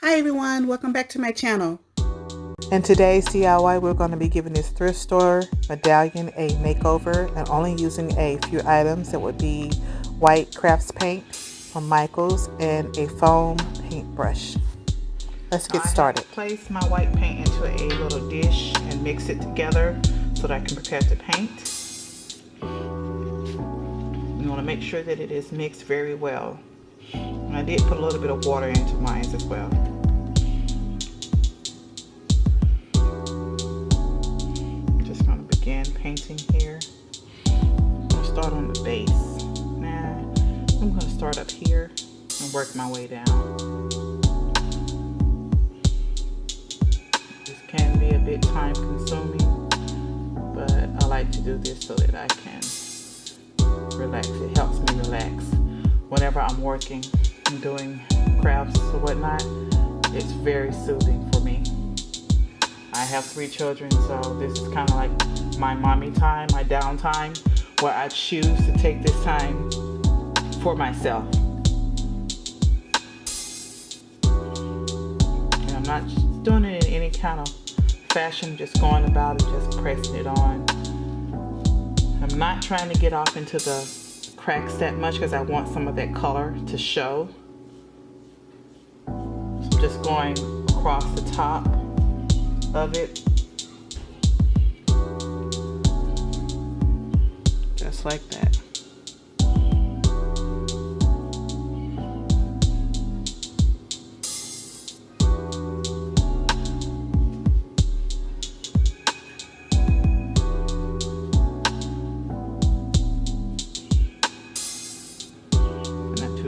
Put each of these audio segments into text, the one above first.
Hi everyone, welcome back to my channel. In today's DIY, we're going to be giving this thrift store medallion a makeover and only using a few items. That would be white crafts paint from Michael's and a foam paintbrush. Let's get started. I place my white paint into a little dish and mix it together so that I can prepare to paint. You want to make sure that it is mixed very well. And I did put a little bit of water into mine as well. Just going to begin painting here. I'm going to start on the base. Now, I'm going to start up here and work my way down. This can be a bit time consuming, but I like to do this so that I can relax. It helps me relax whenever I'm working and doing crafts or whatnot. It's very soothing for me. I have 3 children, so this is kind of like my mommy time, my downtime, where I choose to take this time for myself. And I'm not doing it in any kind of fashion, just going about it, just pressing it on. I'm not trying to get off into the cracks that much because I want some of that color to show. So I'm just going across the top of it, just like that.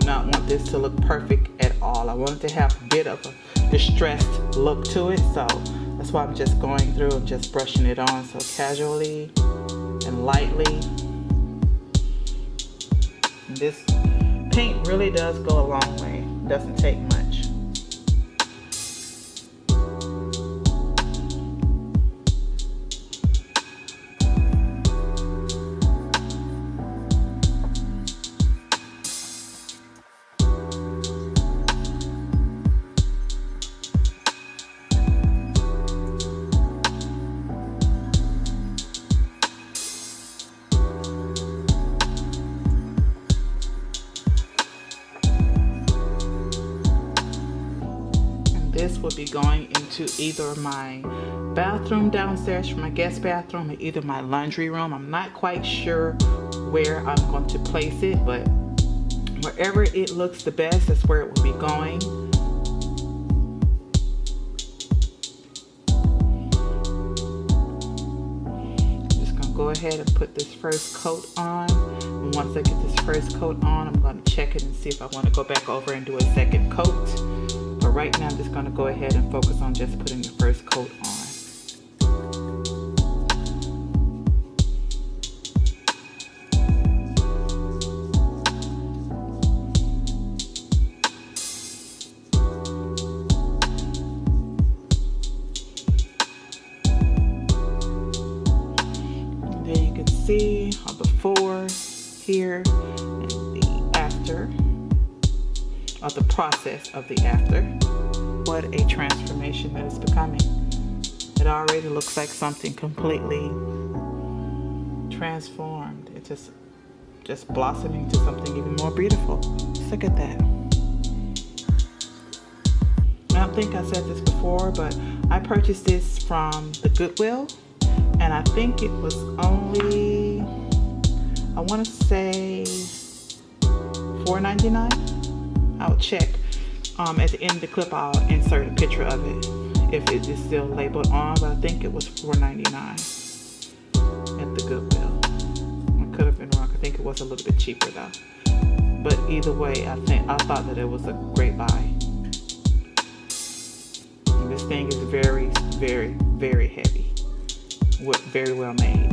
Not want this to look perfect at all. I want it to have a bit of a distressed look to it, so that's why I'm just going through and just brushing it on so casually and lightly. And this paint really does go a long way. It doesn't take much. This will be going into either my bathroom downstairs, from my guest bathroom, or either my laundry room. I'm not quite sure where I'm going to place it, but wherever it looks the best, that's where it will be going. Just going to go ahead and put this first coat on. And once I get this first coat on, I'm going to check it and see if I want to go back over and do a second coat. But right now I'm just going to go ahead and focus on just putting the first coat on. And there you can see a before here and the after. Of the process of the after. What a transformation that is becoming. It already looks like something completely transformed. It's just blossoming to something even more beautiful. Just look at that. I don't think I said this before, but I purchased this from the Goodwill, and I think it was only, I want to say $4.99. I'll check at the end of the clip. I'll insert a picture of it if it is still labeled on, but I think it was $4.99 at the Goodwill. I could have been wrong. I think it was a little bit cheaper though. But either way, I thought that it was a great buy. And this thing is very, very, very heavy. Very well made.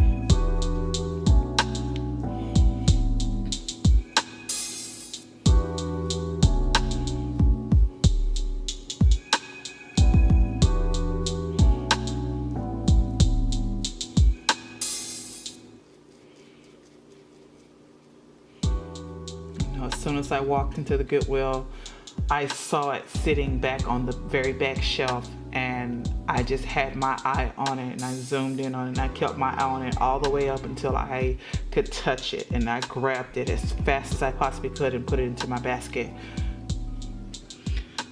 As soon as I walked into the Goodwill, I saw it sitting back on the very back shelf, and I just had my eye on it, and I zoomed in on it, and I kept my eye on it all the way up until I could touch it, and I grabbed it as fast as I possibly could and put it into my basket.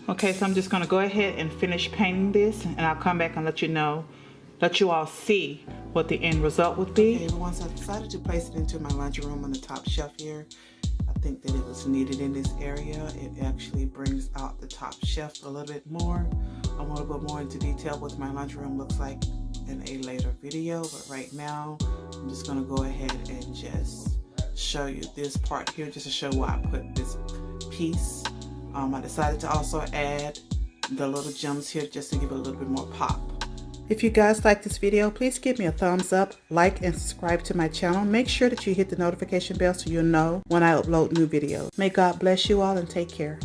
Okay, so I'm just going to go ahead and finish painting this, and I'll come back and let you all see what the end result would be. Okay, everyone, so I decided to place it into my laundry room on the top shelf here. I think that it was needed in this area. It actually brings out the top shelf a little bit more. I want to go more into detail what my laundry room looks like in a later video, but right now I'm just going to go ahead and just show you this part here just to show why I put this piece. I decided to also add the little gems here just to give it a little bit more pop. If you guys like this video, please give me a thumbs up, like, and subscribe to my channel. Make sure that you hit the notification bell so you'll know when I upload new videos. May God bless you all and take care.